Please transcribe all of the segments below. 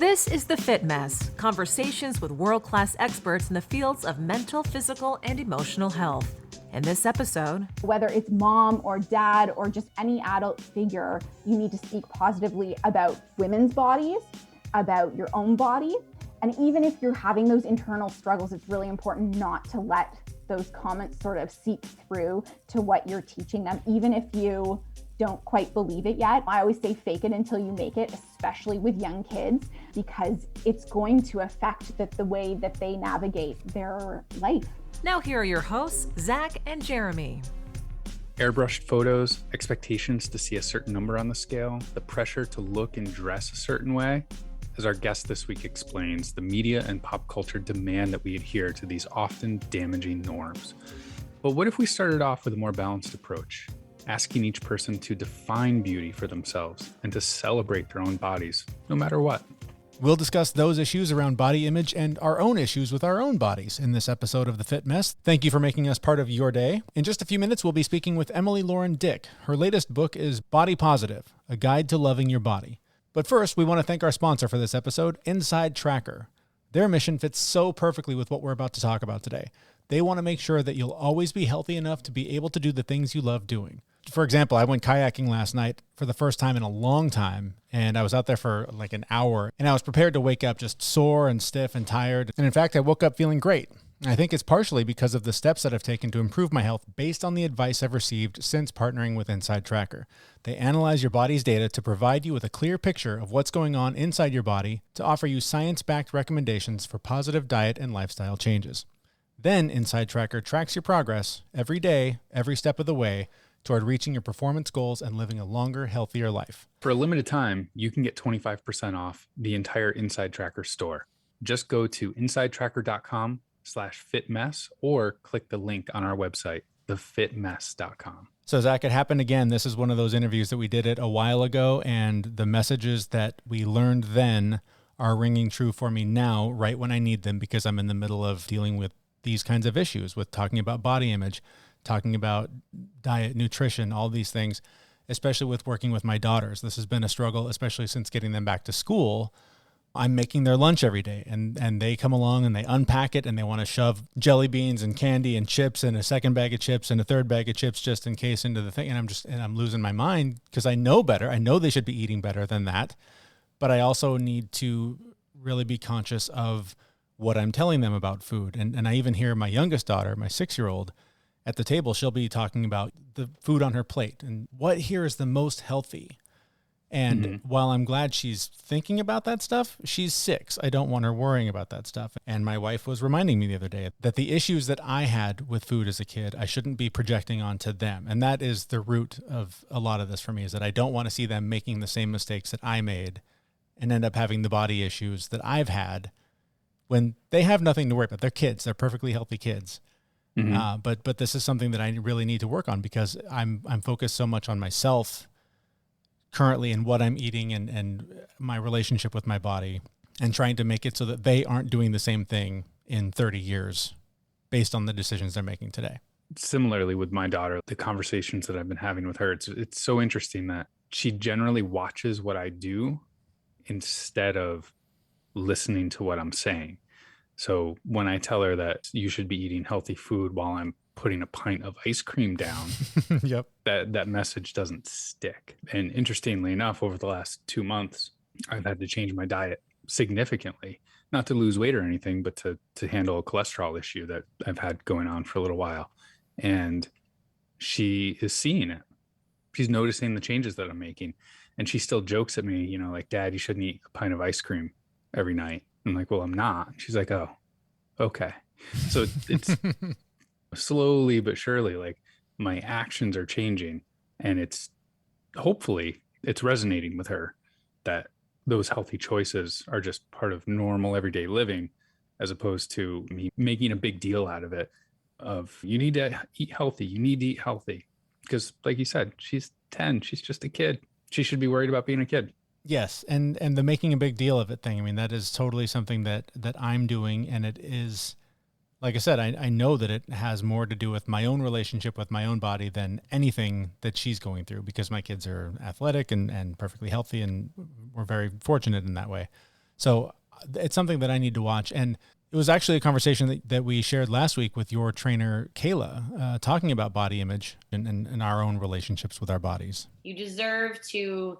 This is The Fit Mess, conversations with world-class experts in the fields of mental, physical, and emotional health. In this episode, whether it's mom or dad or just any adult figure, you need to speak positively about women's bodies, about your own body. And even if you're having those internal struggles, it's really important not to let those comments sort of seep through to what you're teaching them, even if you don't quite believe it yet. I always say fake it until you make it, especially with young kids, because it's going to affect the way that they navigate their life. Now here are your hosts, Zach and Jeremy. Airbrushed photos, expectations to see a certain number on the scale, the pressure to look and dress a certain way. As our guest this week explains, the media and pop culture demand that we adhere to these often damaging norms. But what if we started off with a more balanced approach, asking each person to define beauty for themselves and to celebrate their own bodies, no matter what? We'll discuss those issues around body image and our own issues with our own bodies in this episode of The Fit Mess. Thank you for making us part of your day. In just a few minutes, we'll be speaking with Emily Lauren Dick. Her latest book is Body Positive, A Guide to Loving Your Body. But first, we want to thank our sponsor for this episode, Inside Tracker. Their mission fits so perfectly with what we're about to talk about today. They want to make sure that you'll always be healthy enough to be able to do the things you love doing. For example, I went kayaking last night for the first time in a long time, and I was out there for like an hour, and I was prepared to wake up just sore and stiff and tired. And in fact, I woke up feeling great. I think it's partially because of the steps that I've taken to improve my health based on the advice I've received since partnering with Inside Tracker. They analyze your body's data to provide you with a clear picture of what's going on inside your body to offer you science-backed recommendations for positive diet and lifestyle changes. Then Inside Tracker tracks your progress every day, every step of the way toward reaching your performance goals and living a longer, healthier life. For a limited time, you can get 25% off the entire Inside Tracker store. Just go to insidetracker.com/fitmess or click the link on our website, thefitmess.com. So Zach, it happened again. This is one of those interviews that we did it a while ago, and the messages that we learned then are ringing true for me now, right when I need them, because I'm in the middle of dealing with these kinds of issues, with talking about body image, talking about diet, nutrition, all these things, especially with working with my daughters. This has been a struggle, especially since getting them back to school. I'm making their lunch every day, and they come along and they unpack it and they want to shove jelly beans and candy and chips and a second bag of chips and a third bag of chips just in case into the thing. And I'm losing my mind because I know better. I know they should be eating better than that, but I also need to really be conscious of what I'm telling them about food. And I even hear my youngest daughter, my 6-year-old, at the table, she'll be talking about the food on her plate and what here is the most healthy. And while I'm glad she's thinking about that stuff, she's 6. I don't want her worrying about that stuff. And my wife was reminding me the other day that the issues that I had with food as a kid, I shouldn't be projecting onto them. And that is the root of a lot of this for me, is that I don't want to see them making the same mistakes that I made and end up having the body issues that I've had when they have nothing to worry about. They're kids. They're perfectly healthy kids. But this is something that I really need to work on because I'm focused so much on myself currently and what I'm eating and my relationship with my body, and trying to make it so that they aren't doing the same thing in 30 years based on the decisions they're making today. Similarly with my daughter, the conversations that I've been having with her, it's so interesting that she generally watches what I do instead of listening to what I'm saying. So when I tell her that you should be eating healthy food while I'm putting a pint of ice cream down, Yep, that message doesn't stick. And interestingly enough, over the last 2 months, I've had to change my diet significantly, not to lose weight or anything, but to handle a cholesterol issue that I've had going on for a little while. And she is seeing it. She's noticing the changes that I'm making. And she still jokes at me, like, Dad, you shouldn't eat a pint of ice cream every night. I'm like, well, I'm not. She's like, oh, okay. So it's slowly but surely, like, my actions are changing, and hopefully it's resonating with her that those healthy choices are just part of normal everyday living, as opposed to me making a big deal out of it, of you need to eat healthy. Because like you said, she's 10, she's just a kid. She should be worried about being a kid. Yes, and the making a big deal of it thing, I mean, that is totally something that I'm doing, and it is, like I said, I know that it has more to do with my own relationship with my own body than anything that she's going through, because my kids are athletic and perfectly healthy, and we're very fortunate in that way. So it's something that I need to watch. And it was actually a conversation that we shared last week with your trainer, Kayla, talking about body image and our own relationships with our bodies. You deserve to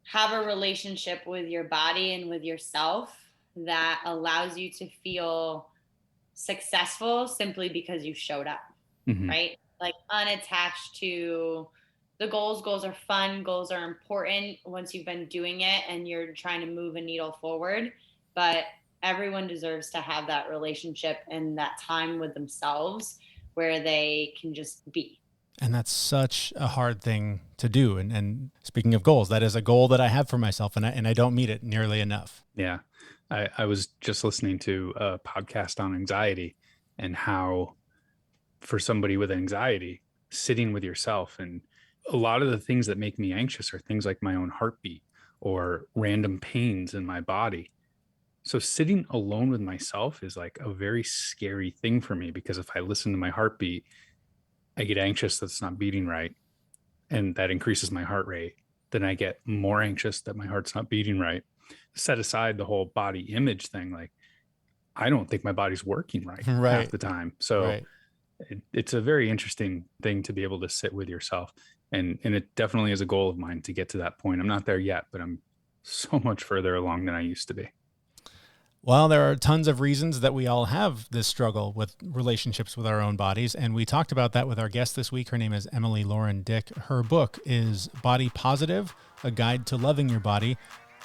have a relationship with your body and with yourself that allows you to feel successful simply because you showed up, right? Like unattached to the goals. Goals are fun. Goals are important once you've been doing it and you're trying to move a needle forward. But everyone deserves to have that relationship and that time with themselves where they can just be. And that's such a hard thing to do. And speaking of goals, that is a goal that I have for myself, and I don't meet it nearly enough. Yeah. I was just listening to a podcast on anxiety and how for somebody with anxiety, sitting with yourself, and a lot of the things that make me anxious are things like my own heartbeat or random pains in my body. So sitting alone with myself is like a very scary thing for me, because if I listen to my heartbeat, I get anxious that it's not beating right, and that increases my heart rate. Then I get more anxious that my heart's not beating right. Set aside the whole body image thing, like I don't think my body's working right half the time. So it's a very interesting thing to be able to sit with yourself. And it definitely is a goal of mine to get to that point. I'm not there yet, but I'm so much further along than I used to be. Well, there are tons of reasons that we all have this struggle with relationships with our own bodies. And we talked about that with our guest this week. Her name is Emily Lauren Dick. Her book is Body Positive, A Guide to Loving Your Body.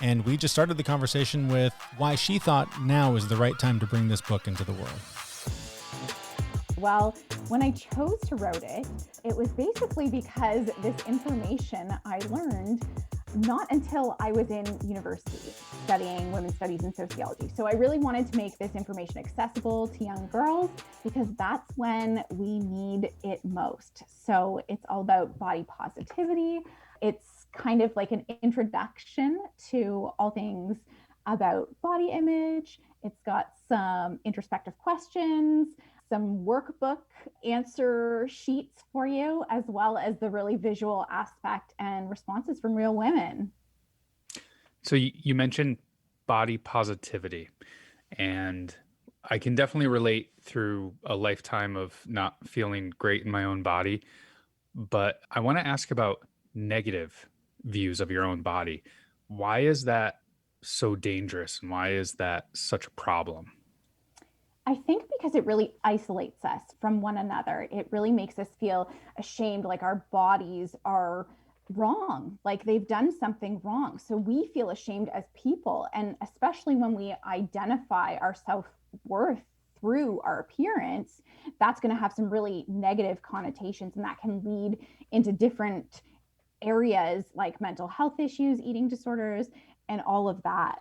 And we just started the conversation with why she thought now is the right time to bring this book into the world. Well, when I chose to write it, it was basically because this information I learned not until I was in university studying women's studies and sociology. So I really wanted to make this information accessible to young girls because that's when we need it most. So it's all about body positivity. It's kind of like an introduction to all things about body image. It's got some introspective questions, some workbook answer sheets for you, as well as the really visual aspect and responses from real women. So you mentioned body positivity, and I can definitely relate through a lifetime of not feeling great in my own body. But I want to ask about negative views of your own body. Why is that so dangerous, and why is that such a problem? I think because it really isolates us from one another. It really makes us feel ashamed, like our bodies are wrong, like they've done something wrong. So we feel ashamed as people. And especially when we identify our self-worth through our appearance, that's going to have some really negative connotations, and that can lead into different areas like mental health issues, eating disorders, and all of that.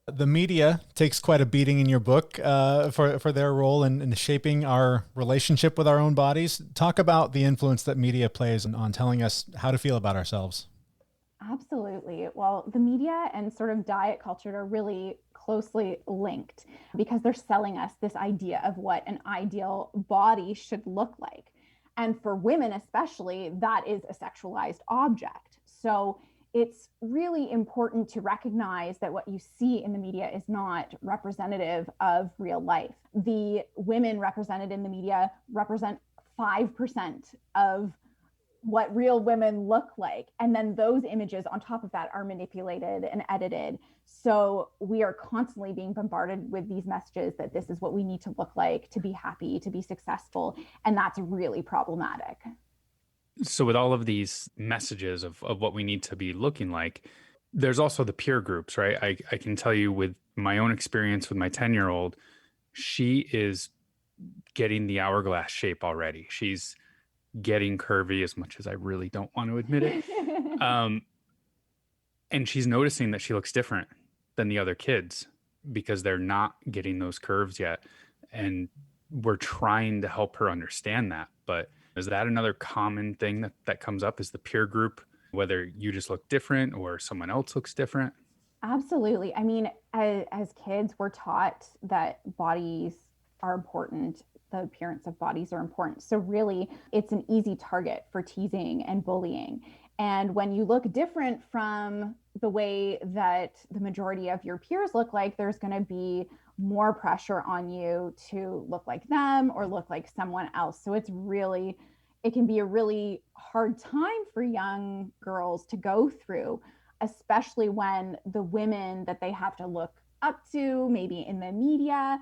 The media takes quite a beating in your book for their role in shaping our relationship with our own bodies. Talk about the influence that media plays on telling us how to feel about ourselves. Absolutely. Well, the media and sort of diet culture are really closely linked because they're selling us this idea of what an ideal body should look like. And for women especially, that is a sexualized object. So it's really important to recognize that what you see in the media is not representative of real life. The women represented in the media represent 5% of what real women look like. And then those images on top of that are manipulated and edited. So we are constantly being bombarded with these messages that this is what we need to look like to be happy, to be successful. And that's really problematic. So with all of these messages of what we need to be looking like, there's also the peer groups, right? I can tell you with my own experience with my 10-year-old, she is getting the hourglass shape already. She's getting curvy, as much as I really don't want to admit it. And she's noticing that she looks different than the other kids because they're not getting those curves yet. And we're trying to help her understand that. But is that another common thing that comes up, is the peer group, whether you just look different or someone else looks different? Absolutely. I mean, as kids, we're taught that bodies are important. The appearance of bodies are important. So really, it's an easy target for teasing and bullying. And when you look different from the way that the majority of your peers look like, there's going to be more pressure on you to look like them or look like someone else. So it can be a really hard time for young girls to go through, especially when the women that they have to look up to, maybe in the media,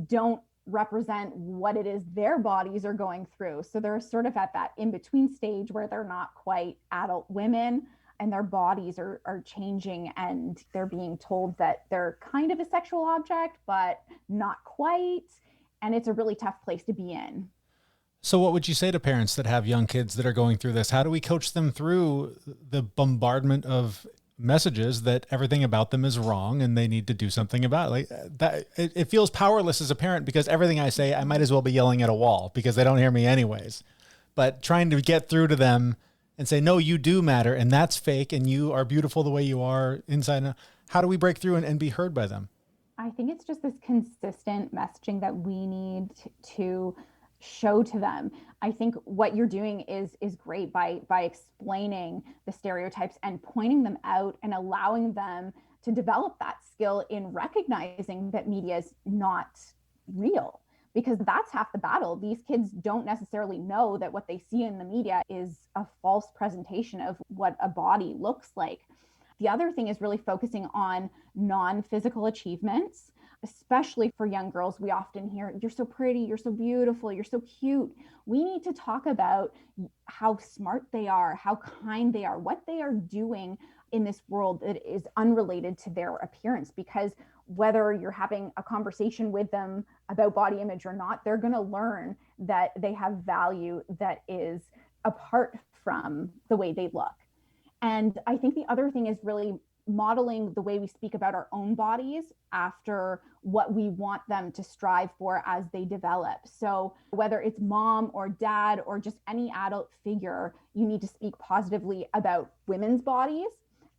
don't represent what it is their bodies are going through. So they're sort of at that in-between stage where they're not quite adult women and their bodies are changing, and they're being told that they're kind of a sexual object, but not quite. And it's a really tough place to be in. So what would you say to parents that have young kids that are going through this? How do we coach them through the bombardment of messages that everything about them is wrong and they need to do something about it? Like that, it feels powerless as a parent because everything I say, I might as well be yelling at a wall because they don't hear me anyways. But trying to get through to them and say, no, you do matter and that's fake and you are beautiful the way you are inside and out. How do we break through and be heard by them? I think it's just this consistent messaging that we need to show to them. I think what you're doing is great by explaining the stereotypes and pointing them out and allowing them to develop that skill in recognizing that media is not real, because that's half the battle. These kids don't necessarily know that what they see in the media is a false presentation of what a body looks like. The other thing is really focusing on non-physical achievements. Especially for young girls, we often hear, you're so pretty, you're so beautiful, you're so cute. We need to talk about how smart they are, how kind they are, what they are doing in this world that is unrelated to their appearance. Because whether you're having a conversation with them about body image or not, they're going to learn that they have value that is apart from the way they look. And I think the other thing is really modeling the way we speak about our own bodies after what we want them to strive for as they develop. So whether it's mom or dad or just any adult figure, you need to speak positively about women's bodies,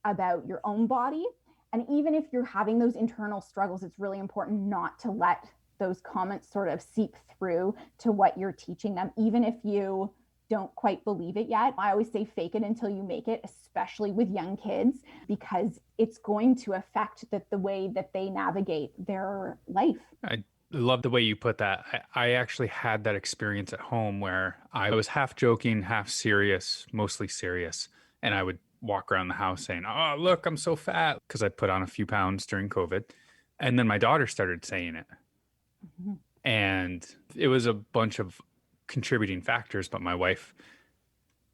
about your own body. And even if you're having those internal struggles, it's really important not to let those comments sort of seep through to what you're teaching them, even if you don't quite believe it yet. I always say fake it until you make it, especially with young kids, because it's going to affect the way that they navigate their life. I love the way you put that. I actually had that experience at home where I was half joking, half serious, mostly serious. And I would walk around the house saying, oh, look, I'm so fat, because I put on a few pounds during COVID. And then my daughter started saying it. Mm-hmm. And it was a bunch of contributing factors, but my wife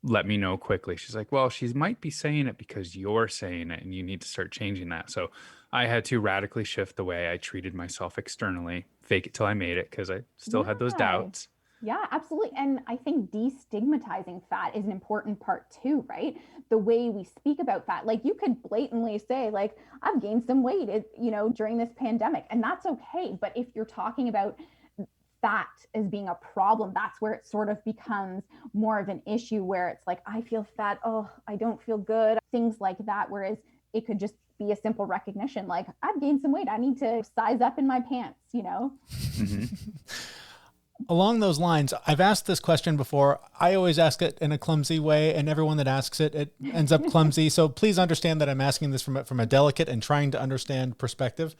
let me know quickly. She's like, well, she might be saying it because you're saying it and you need to start changing that. So I had to radically shift the way I treated myself externally, fake it till I made it, because I still had those doubts. Yeah, absolutely. And I think destigmatizing fat is an important part too, right? The way we speak about fat, like you could blatantly say like, I've gained some weight, during this pandemic, and that's okay. But if you're talking about fat as being a problem, that's where it sort of becomes more of an issue, where it's like, I feel fat, oh, I don't feel good, things like that. Whereas it could just be a simple recognition, like, I've gained some weight, I need to size up in my pants, Mm-hmm. Along those lines, I've asked this question before. I always ask it in a clumsy way, and everyone that asks it, it ends up clumsy. So please understand that I'm asking this from a delicate and trying to understand perspective.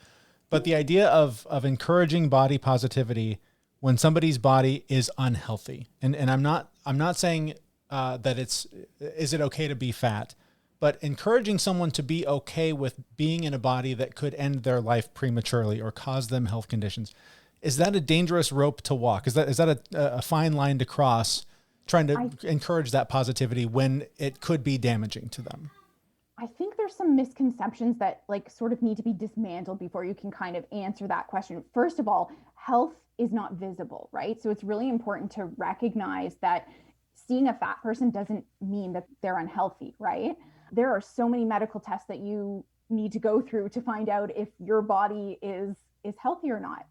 But the idea of encouraging body positivity when somebody's body is unhealthy. And I'm not saying that is it okay to be fat, but encouraging someone to be okay with being in a body that could end their life prematurely or cause them health conditions. Is that a dangerous rope to walk? Is that a fine line to cross, trying to encourage that positivity when it could be damaging to them? I think there's some misconceptions that like sort of need to be dismantled before you can kind of answer that question. First of all, health is not visible, right? So it's really important to recognize that seeing a fat person doesn't mean that they're unhealthy, right? There are so many medical tests that you need to go through to find out if your body is healthy or not.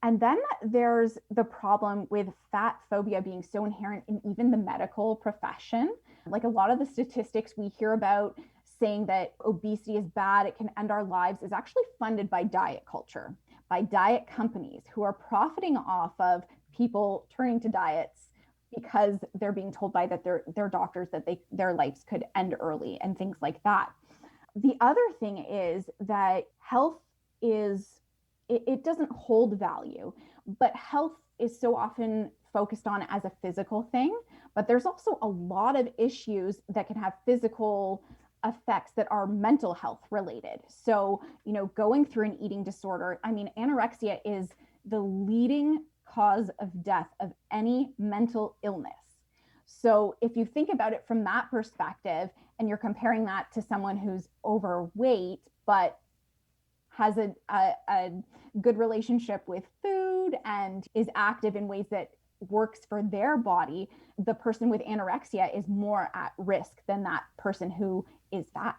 And then there's the problem with fat phobia being so inherent in even the medical profession. Like a lot of the statistics we hear about saying that obesity is bad, it can end our lives, is actually funded by diet culture, by diet companies who are profiting off of people turning to diets because they're being told by their doctors that their lives could end early and things like that. The other thing is that health it doesn't hold value, but health is so often focused on as a physical thing, but there's also a lot of issues that can have physical effects that are mental health related. So, going through an eating disorder, I mean, anorexia is the leading cause of death of any mental illness. So if you think about it from that perspective, and you're comparing that to someone who's overweight, but has a good relationship with food and is active in ways that works for their body, the person with anorexia is more at risk than that person who is fat.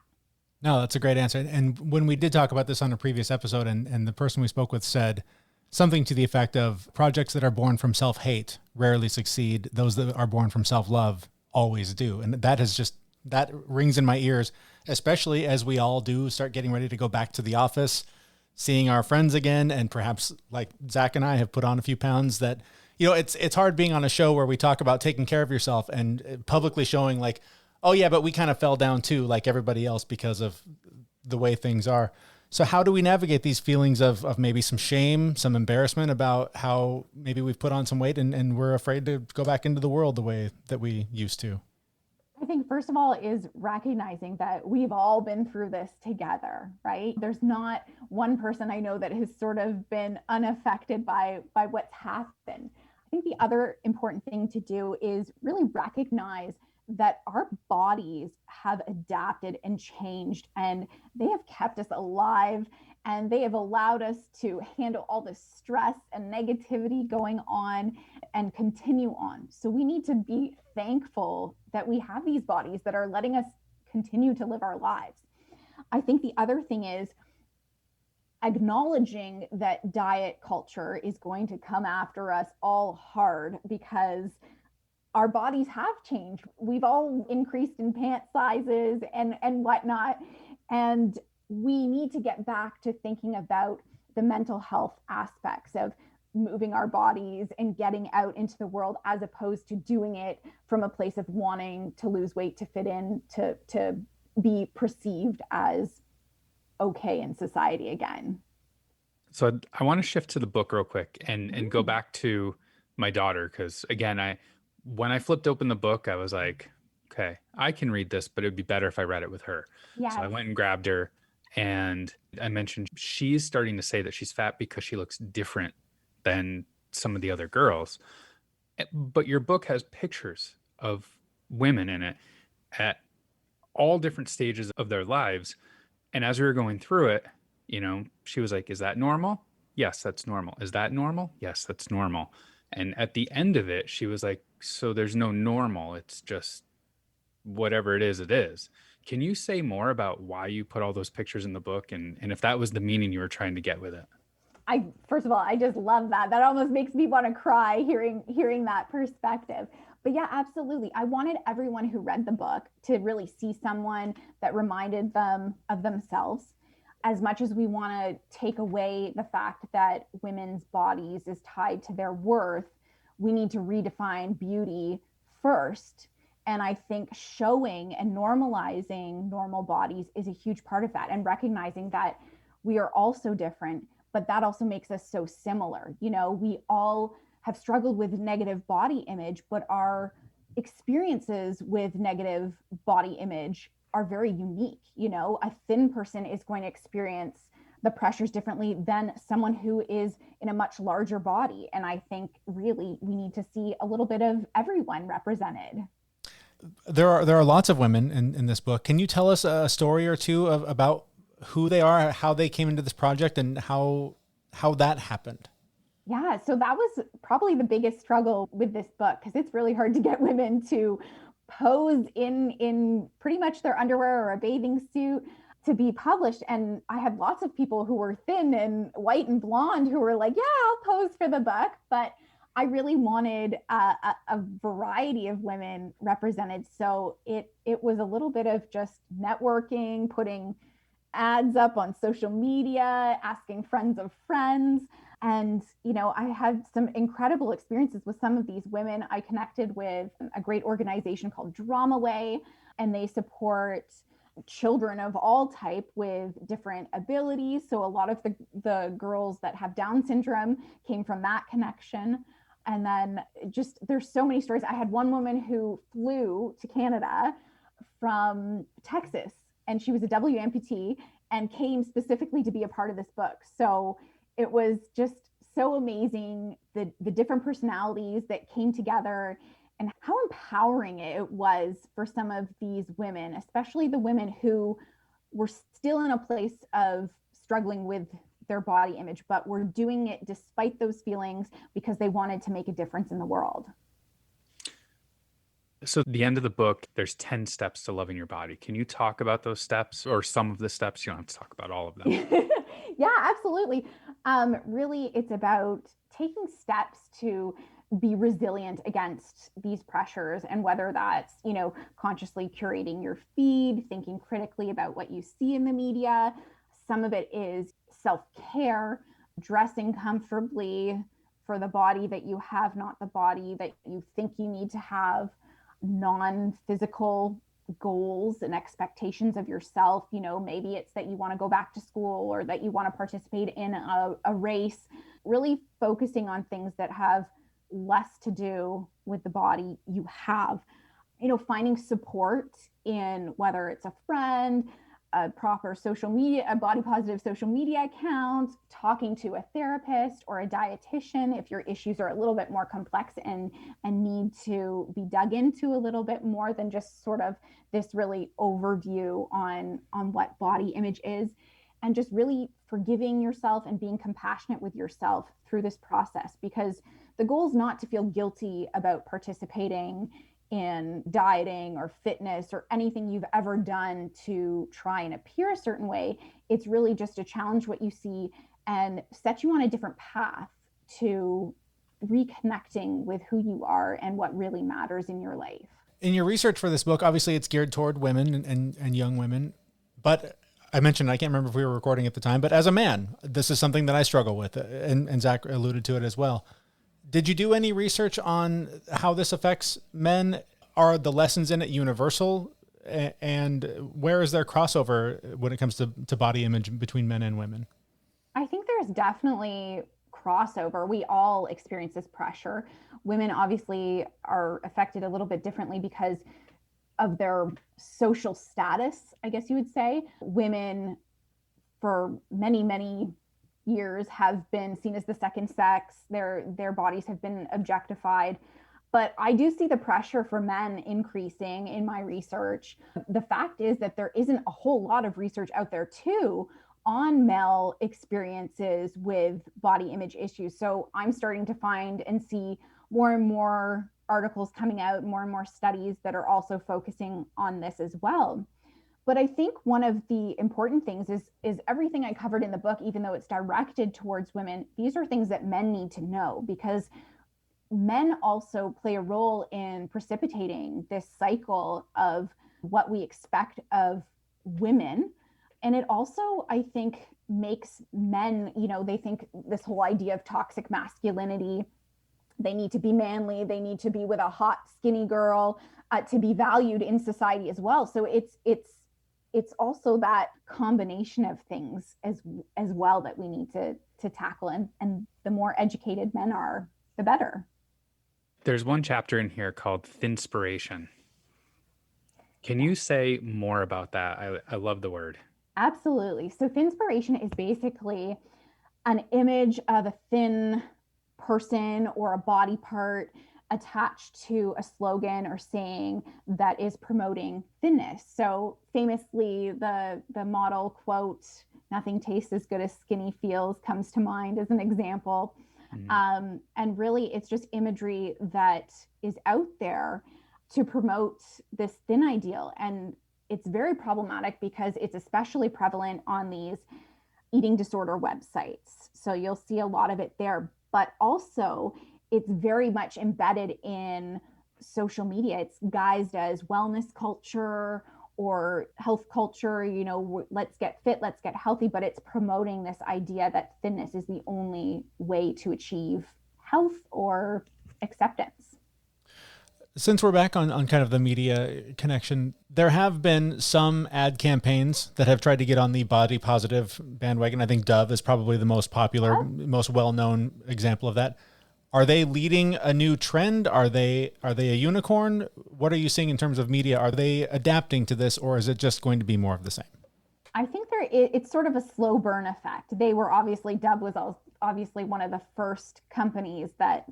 No, that's a great answer. And when we did talk about this on a previous episode, and the person we spoke with said something to the effect of projects that are born from self-hate rarely succeed. Those that are born from self-love always do. And that rings in my ears, especially as we all do start getting ready to go back to the office, seeing our friends again. And perhaps like Zach and I have put on a few pounds that, it's hard being on a show where we talk about taking care of yourself and publicly showing like, oh yeah, but we kind of fell down too, like everybody else because of the way things are. So how do we navigate these feelings of maybe some shame, some embarrassment about how maybe we've put on some weight and we're afraid to go back into the world the way that we used to? I think first of all is recognizing that we've all been through this together, right? There's not one person I know that has sort of been unaffected by what's happened. I think the other important thing to do is really recognize that our bodies have adapted and changed, and they have kept us alive, and they have allowed us to handle all the stress and negativity going on and continue on. So we need to be thankful that we have these bodies that are letting us continue to live our lives. I think the other thing is acknowledging that diet culture is going to come after us all hard because our bodies have changed. We've all increased in pant sizes and whatnot. And we need to get back to thinking about the mental health aspects of moving our bodies and getting out into the world, as opposed to doing it from a place of wanting to lose weight, to fit in, to be perceived as okay in society again. So I want to shift to the book real quick and go back to my daughter. Because again, when I flipped open the book, I was like, okay, I can read this, but it'd be better if I read it with her. Yes. So I went and grabbed her, and I mentioned she's starting to say that she's fat because she looks different than some of the other girls. But your book has pictures of women in it at all different stages of their lives. And as we were going through it, she was like, is that normal? Yes, that's normal. Is that normal? Yes, that's normal. And at the end of it, she was like, so there's no normal. It's just whatever it is, it is. Can you say more about why you put all those pictures in the book and if that was the meaning you were trying to get with it? First of all, I just love that. That almost makes me want to cry hearing that perspective. But yeah, absolutely. I wanted everyone who read the book to really see someone that reminded them of themselves. As much as we want to take away the fact that women's bodies is tied to their worth, we need to redefine beauty first. And I think showing and normalizing normal bodies is a huge part of that, and recognizing that we are all so different, but that also makes us so similar. We all have struggled with negative body image, but our experiences with negative body image are very unique. A thin person is going to experience the pressures differently than someone who is in a much larger body. And I think really we need to see a little bit of everyone represented. There are lots of women in this book. Can you tell us a story or two about who they are, how they came into this project, and how that happened? Yeah, so that was probably the biggest struggle with this book, because it's really hard to get women to pose in pretty much their underwear or a bathing suit to be published. And I had lots of people who were thin and white and blonde who were like, yeah, I'll pose for the book. But I really wanted a variety of women represented. So it was a little bit of just networking, putting ads up on social media, asking friends of friends. And, I had some incredible experiences with some of these women. I connected with a great organization called Dramaway, and they support children of all type with different abilities. So a lot of the girls that have Down syndrome came from that connection. And then just there's so many stories. I had one woman who flew to Canada from Texas, and she was a W amputee and came specifically to be a part of this book. So it was just so amazing, the different personalities that came together and how empowering it was for some of these women, especially the women who were still in a place of struggling with their body image, but were doing it despite those feelings because they wanted to make a difference in the world. So at the end of the book, there's 10 steps to loving your body. Can you talk about those steps or some of the steps? You don't have to talk about all of them. Yeah, absolutely. Really, it's about taking steps to be resilient against these pressures, and whether that's, consciously curating your feed, thinking critically about what you see in the media. Some of it is self-care, dressing comfortably for the body that you have, not the body that you think you need to have, non-physical goals and expectations of yourself. Maybe it's that you want to go back to school or that you want to participate in a race, really focusing on things that have less to do with the body you have. Finding support in whether it's a friend, a proper social media, a body positive social media account, talking to a therapist or a dietitian if your issues are a little bit more complex and need to be dug into a little bit more than just sort of this really overview on what body image is, and just really forgiving yourself and being compassionate with yourself through this process, because the goal is not to feel guilty about participating in dieting or fitness or anything you've ever done to try and appear a certain way. It's really just to challenge what you see and set you on a different path to reconnecting with who you are and what really matters in your life. In your research for this book, obviously it's geared toward women and young women, but I mentioned, I can't remember if we were recording at the time, but as a man, this is something that I struggle with, and Zach alluded to it as well. Did you do any research on how this affects men? Are the lessons in it universal? And where is there crossover when it comes to body image between men and women? I think there's definitely crossover. We all experience this pressure. Women obviously are affected a little bit differently because of their social status, I guess you would say. Women, for many, many years, have been seen as the second sex. Their bodies have been objectified. But I do see the pressure for men increasing in my research. The fact is that there isn't a whole lot of research out there too on male experiences with body image issues. So I'm starting to find and see more and more articles coming out, more and more studies that are also focusing on this as well. But I think one of the important things is everything I covered in the book, even though it's directed towards women, these are things that men need to know, because men also play a role in precipitating this cycle of what we expect of women. And it also, I think, makes men, they think this whole idea of toxic masculinity, they need to be manly, they need to be with a hot, skinny girl to be valued in society as well. So it's also that combination of things as well that we need to tackle. And the more educated men are, the better. There's one chapter in here called thinspiration. Can you say more about that? I love the word. Absolutely. So thinspiration is basically an image of a thin person or a body part attached to a slogan or saying that is promoting thinness. So famously, the model quote, "Nothing tastes as good as skinny feels," comes to mind as an example. And really, it's just imagery that is out there to promote this thin ideal. And it's very problematic because it's especially prevalent on these eating disorder websites. So you'll see a lot of it there, but also it's very much embedded in social media. It's guised as wellness culture or health culture, let's get fit, let's get healthy, but it's promoting this idea that thinness is the only way to achieve health or acceptance. Since we're back on kind of the media connection, there have been some ad campaigns that have tried to get on the body positive bandwagon. I think Dove is probably the most popular, most well-known example of that. Are they leading a new trend? Are they a unicorn? What are you seeing in terms of media? Are they adapting to this, or is it just going to be more of the same? I think it's sort of a slow burn effect. Dove was obviously one of the first companies that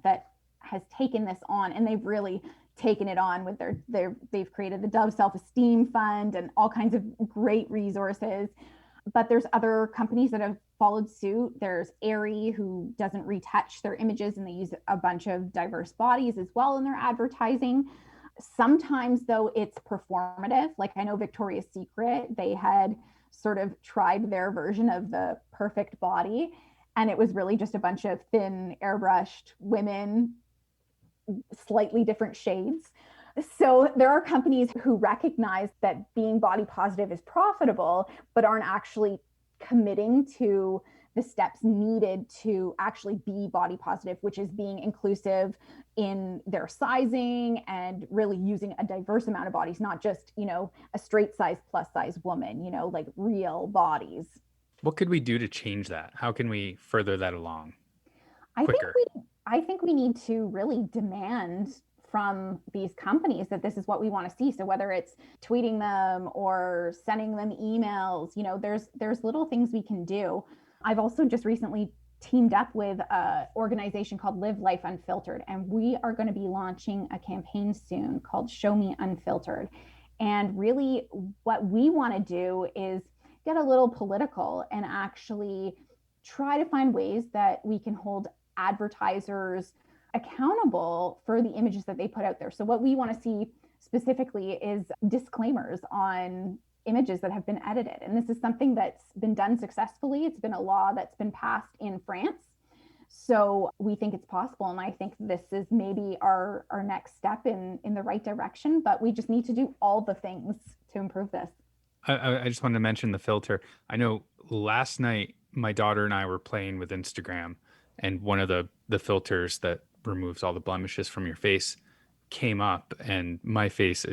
has taken this on, and they've really taken it on with they've created the Dove Self-Esteem Fund and all kinds of great resources. But there's other companies that have followed suit. There's Aerie, who doesn't retouch their images, and they use a bunch of diverse bodies as well in their advertising. Sometimes, though, it's performative. Like, I know Victoria's Secret, they had sort of tried their version of the perfect body, and it was really just a bunch of thin, airbrushed women, slightly different shades. So there are companies who recognize that being body positive is profitable, but aren't actually committing to the steps needed to actually be body positive, which is being inclusive in their sizing and really using a diverse amount of bodies, not just, a straight size plus size woman, like real bodies. What could we do to change that? How can we further that along quicker? I think we need to really demand from these companies that this is what we want to see. So whether it's tweeting them or sending them emails, there's little things we can do. I've also just recently teamed up with an organization called Live Life Unfiltered, and we are going to be launching a campaign soon called Show Me Unfiltered. And really what we want to do is get a little political and actually try to find ways that we can hold advertisers accountable for the images that they put out there. So what we want to see specifically is disclaimers on images that have been edited. And this is something that's been done successfully. It's been a law that's been passed in France. So we think it's possible. And I think this is maybe our next step in the right direction, but we just need to do all the things to improve this. I just wanted to mention the filter. I know last night, my daughter and I were playing with Instagram, and one of the filters that removes all the blemishes from your face came up, and my face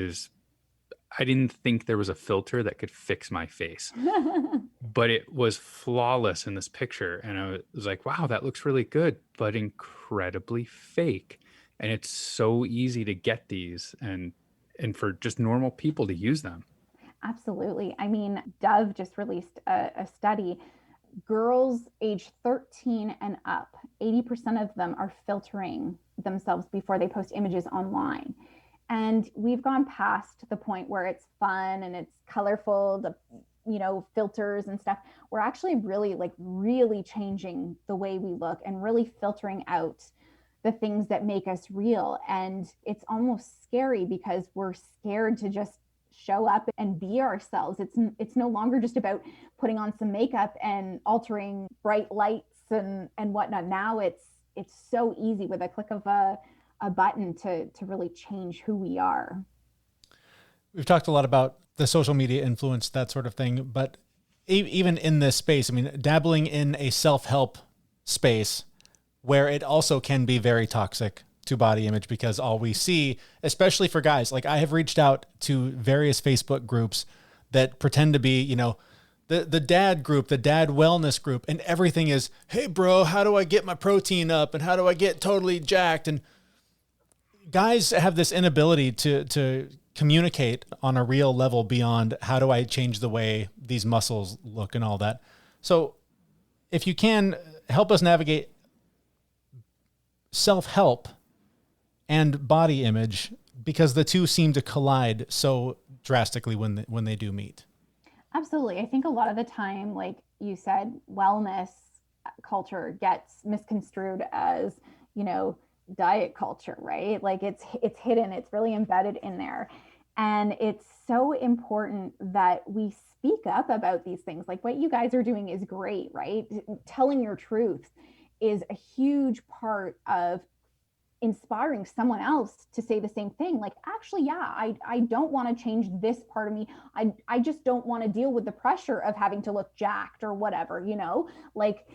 I didn't think there was a filter that could fix my face, but it was flawless in this picture. And I was like, wow, that looks really good, but incredibly fake. And it's so easy to get these and for just normal people to use them. Absolutely. I mean, Dove just released a study. Girls age 13 and up, 80% of them are filtering themselves before they post images online. And we've gone past the point where it's fun and it's colorful, the filters and stuff. We're actually really changing the way we look and really filtering out the things that make us real. And it's almost scary because we're scared to just show up and be ourselves. It's no longer just about putting on some makeup and altering bright lights and whatnot. Now it's so easy with a click of a button to really change who we are. We've talked a lot about the social media influence, that sort of thing, but even in this space, I mean, dabbling in a self-help space where it also can be very toxic to body image, because all we see, especially for guys, like I have reached out to various Facebook groups that pretend to be, the dad group, the dad wellness group, and everything is, hey bro, how do I get my protein up? And how do I get totally jacked? And guys have this inability to communicate on a real level beyond how do I change the way these muscles look and all that. So if you can help us navigate self-help and body image, because the two seem to collide so drastically when they do meet. Absolutely. I think a lot of the time, like you said, wellness culture gets misconstrued as, diet culture, right? Like it's hidden, it's really embedded in there. And it's so important that we speak up about these things. Like what you guys are doing is great, right? Telling your truth is a huge part of inspiring someone else to say the same thing. Like, actually, yeah, I don't want to change this part of me. I just don't want to deal with the pressure of having to look jacked or whatever, you know, like,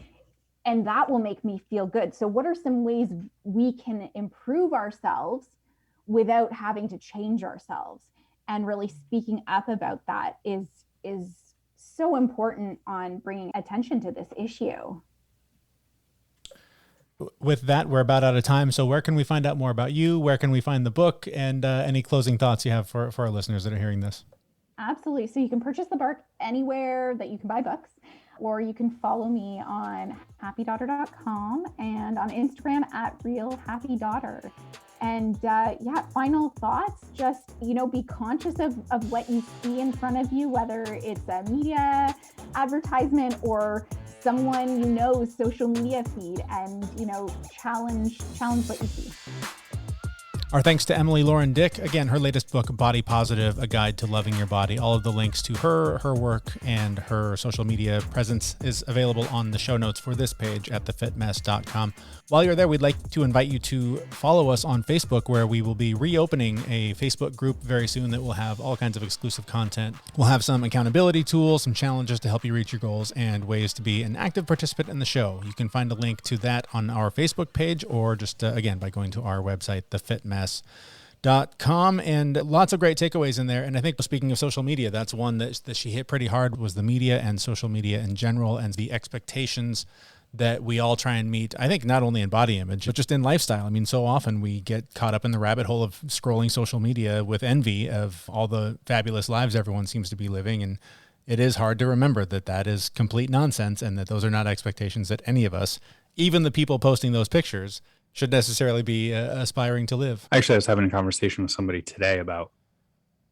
and that will make me feel good. So what are some ways we can improve ourselves without having to change ourselves? And really speaking up about that is so important on bringing attention to this issue. With that, we're about out of time. So where can we find out more about you? Where can we find the book? And any closing thoughts you have for our listeners that are hearing this? Absolutely. So you can purchase the book anywhere that you can buy books, or you can follow me on happydaughter.com and on Instagram at realhappydaughter. And yeah, final thoughts, just, you know, be conscious of what you see in front of you, whether it's a media advertisement or someone you know's social media feed, and, you know, challenge what you see. Our thanks to Emily Lauren Dick. Again, her latest book, Body Positive, A Guide to Loving Your Body. All of the links to her work, and her social media presence is available on the show notes for this page at thefitmess.com. While you're there, we'd like to invite you to follow us on Facebook, where we will be reopening a Facebook group very soon that will have all kinds of exclusive content. We'll have some accountability tools, some challenges to help you reach your goals, and ways to be an active participant in the show. You can find a link to that on our Facebook page, or just, again, by going to our website, thefitmess.com, and lots of great takeaways in there. And I think, speaking of social media, that's one that she hit pretty hard, was the media and social media in general, and the expectations that we all try and meet. I think not only in body image, but just in lifestyle. I mean, so often we get caught up in the rabbit hole of scrolling social media with envy of all the fabulous lives everyone seems to be living. And it is hard to remember that that is complete nonsense, and that those are not expectations that any of us, even the people posting those pictures, should necessarily be aspiring to live. Actually, I was having a conversation with somebody today about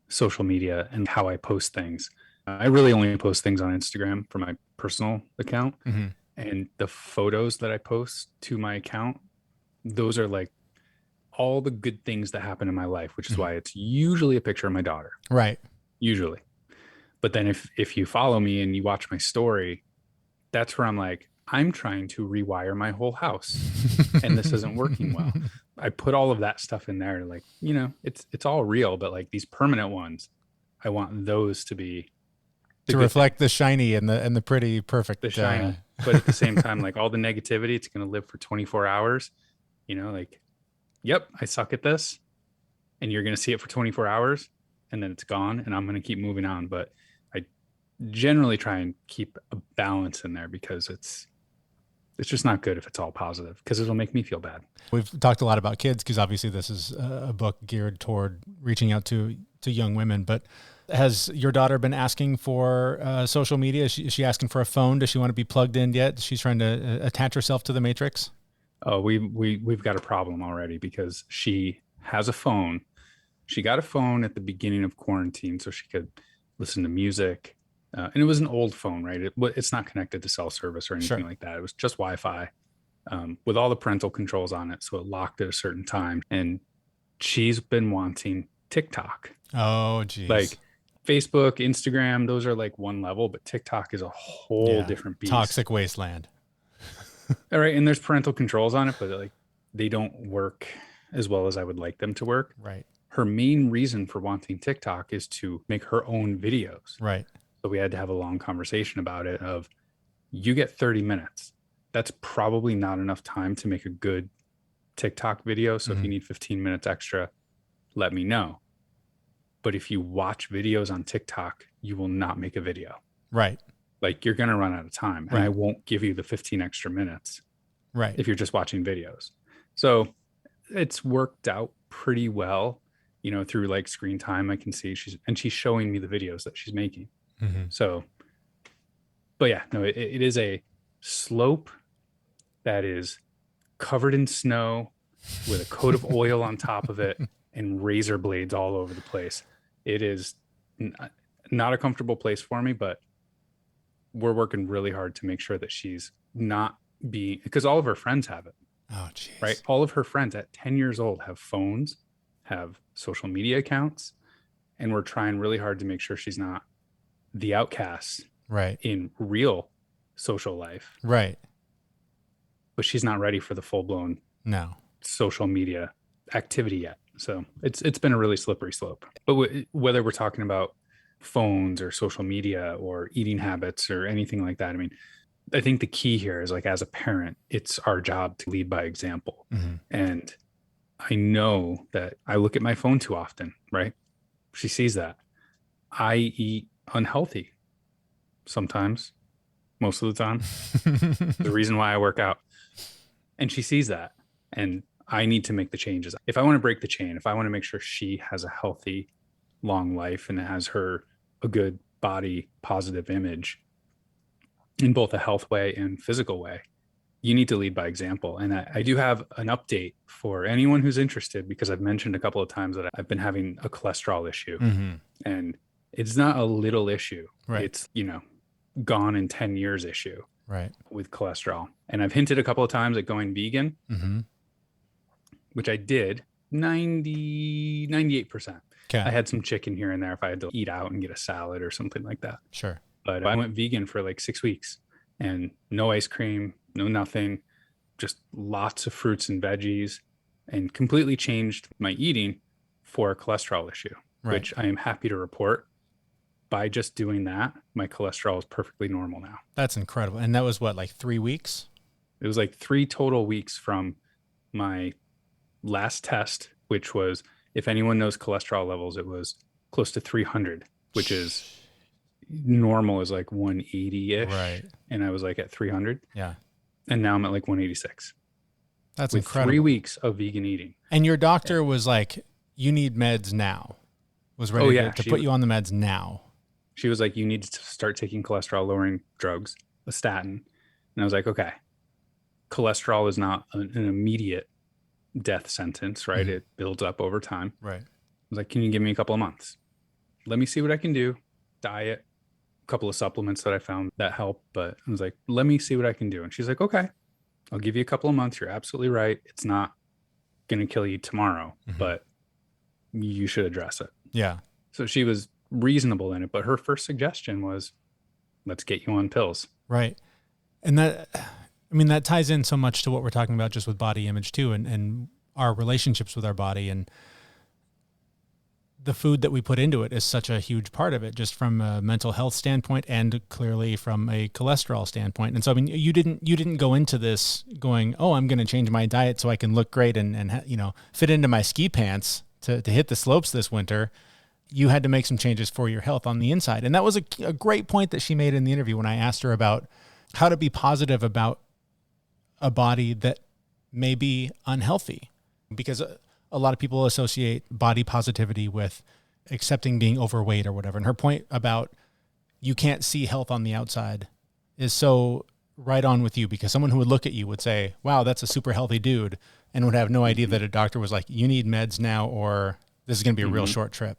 social media and how I post things. I really only post things on Instagram for my personal account. Mm-hmm. And the photos that I post to my account, those are like all the good things that happen in my life, which is why it's usually a picture of my daughter. Right. Usually. But then if you follow me and you watch my story, that's where I'm like, I'm trying to rewire my whole house and this isn't working well. I put all of that stuff in there, like, you know, it's all real, but like these permanent ones, I want those to be to reflect the shiny and the pretty perfect. The shiny. But at the same time, like all the negativity, it's going to live for 24 hours, you know, like, yep, I suck at this, and you're going to see it for 24 hours and then it's gone, and I'm going to keep moving on. But I generally try and keep a balance in there, because it's just not good if it's all positive, because it'll make me feel bad. We've talked a lot about kids, because obviously this is a book geared toward reaching out to young women, but has your daughter been asking for social media? Is she asking for a phone? Does she want to be plugged in yet? She's trying to attach herself to the matrix? Oh, we've got a problem already, because she has a phone. She got a phone at the beginning of quarantine so she could listen to music. And it was an old phone, right? It's not connected to cell service or anything like that. It was just Wi-Fi with all the parental controls on it. So it locked at a certain time. And she's been wanting TikTok. Oh, geez. Like Facebook, Instagram, those are like one level, but TikTok is a whole different beast. Toxic wasteland. All right. And there's parental controls on it, but like they don't work as well as I would like them to work. Right. Her main reason for wanting TikTok is to make her own videos. Right. So we had to have a long conversation about it of, you get 30 minutes. That's probably not enough time to make a good TikTok video. So if you need 15 minutes extra, let me know. But if you watch videos on TikTok, you will not make a video. Right. Like, you're going to run out of time, and I won't give you the 15 extra minutes. Right. If you're just watching videos. So it's worked out pretty well, you know, through like screen time. I can see she's showing me the videos that she's making. Mm-hmm. So, but yeah, no, it is a slope that is covered in snow with a coat of oil on top of it and razor blades all over the place. It is not a comfortable place for me, but we're working really hard to make sure that she's not being, because all of her friends have it. Oh, geez. Right. All of her friends at 10 years old have phones, have social media accounts, and we're trying really hard to make sure she's not the outcast in real social life. Right. But she's not ready for the full blown social media activity yet. So it's been a really slippery slope. But whether we're talking about phones or social media or eating habits or anything like that, I mean, I think the key here is, like, as a parent, it's our job to lead by example. And I know that I look at my phone too often, right? She sees that. I eat unhealthy sometimes, most of the time. The reason why I work out. And she sees that. And I need to make the changes. If I want to break the chain, if I want to make sure she has a healthy, long life and has her a good body, positive image in both a health way and physical way, you need to lead by example. And I do have an update for anyone who's interested, because I've mentioned a couple of times that I've been having a cholesterol issue. And it's not a little issue. Right. It's, gone in 10 years issue Right. with cholesterol. And I've hinted a couple of times at going vegan, which I did 98%. Okay. I had some chicken here and there if I had to eat out and get a salad or something like that. Sure. But I went vegan for like 6 weeks, and no ice cream, no nothing, just lots of fruits and veggies, and completely changed my eating for a cholesterol issue, which I am happy to report. By just doing that, my cholesterol is perfectly normal now. That's incredible. And that was what, like 3 weeks? It was like 3 total weeks from my last test, which was, if anyone knows cholesterol levels, it was close to 300, which is normal is like 180-ish. Right. And I was like at 300. Yeah. And now I'm at like 186. That's with incredible. 3 weeks of vegan eating. And your doctor was like, you need meds now. Was ready to put you on the meds now. She was like, you need to start taking cholesterol lowering drugs, a statin. And I was like, okay, cholesterol is not an immediate death sentence, right? It builds up over time. Right. I was like, can you give me a couple of months? Let me see what I can do. Diet, a couple of supplements that I found that help. But I was like, let me see what I can do. And she's like, okay, I'll give you a couple of months. You're absolutely right. It's not going to kill you tomorrow, but you should address it. Yeah. So she was reasonable in it, but her first suggestion was, let's get you on pills. Right. And that ties in so much to what we're talking about just with body image too, and our relationships with our body, and the food that we put into it is such a huge part of it, just from a mental health standpoint and clearly from a cholesterol standpoint. And so, I mean, you didn't go into this going, oh, I'm going to change my diet so I can look great and fit into my ski pants to hit the slopes this winter. You had to make some changes for your health on the inside. And that was a great point that she made in the interview when I asked her about how to be positive about a body that may be unhealthy, because a lot of people associate body positivity with accepting being overweight or whatever. And her point about you can't see health on the outside is so right on with you, because someone who would look at you would say, wow, that's a super healthy dude, and would have no idea that a doctor was like, you need meds now, or this is going to be a real short trip.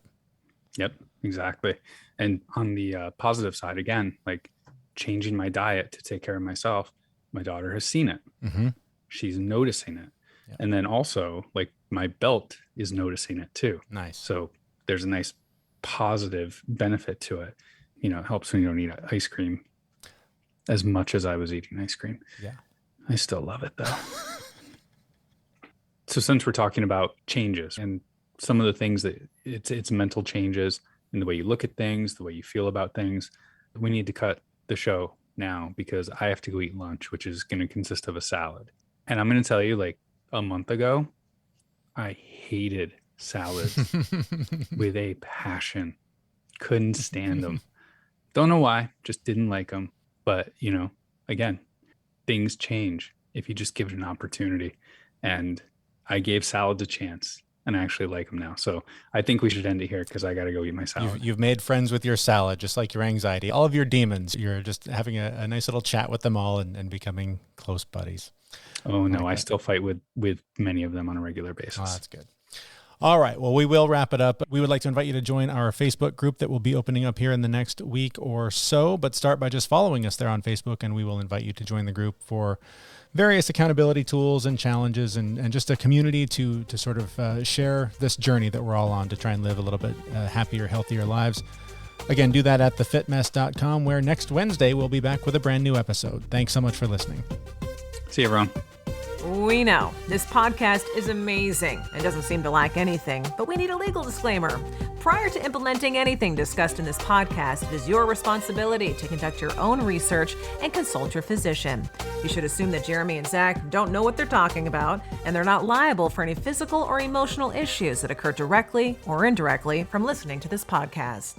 Yep, exactly. And on the positive side, again, like changing my diet to take care of myself, my daughter has seen it. She's noticing it. Yep. And then also, like, my belt is noticing it too. Nice. So there's a nice positive benefit to it. It helps when you don't eat ice cream as much as I was eating ice cream. Yeah. I still love it though. So since we're talking about changes and some of the things that it's mental changes in the way you look at things, the way you feel about things, we need to cut the show now because I have to go eat lunch, which is going to consist of a salad. And I'm going to tell you, like, a month ago, I hated salads with a passion. Couldn't stand them. Don't know why, just didn't like them. But, again, things change if you just give it an opportunity. And I gave salads a chance, and I actually like them now. So I think we should end it here because I got to go eat my salad. You've made friends with your salad, just like your anxiety. All of your demons, you're just having a nice little chat with them all and becoming close buddies. Oh, no, I still fight with many of them on a regular basis. Oh, that's good. All right. Well, we will wrap it up. We would like to invite you to join our Facebook group that will be opening up here in the next week or so, but start by just following us there on Facebook, and we will invite you to join the group for various accountability tools and challenges and just a community to sort of share this journey that we're all on to try and live a little bit happier, healthier lives. Again, do that at thefitmess.com, where next Wednesday we'll be back with a brand new episode. Thanks so much for listening. See you, everyone. We know this podcast is amazing and doesn't seem to lack anything, but we need a legal disclaimer. Prior to implementing anything discussed in this podcast, it is your responsibility to conduct your own research and consult your physician. You should assume that Jeremy and Zach don't know what they're talking about, and they're not liable for any physical or emotional issues that occur directly or indirectly from listening to this podcast.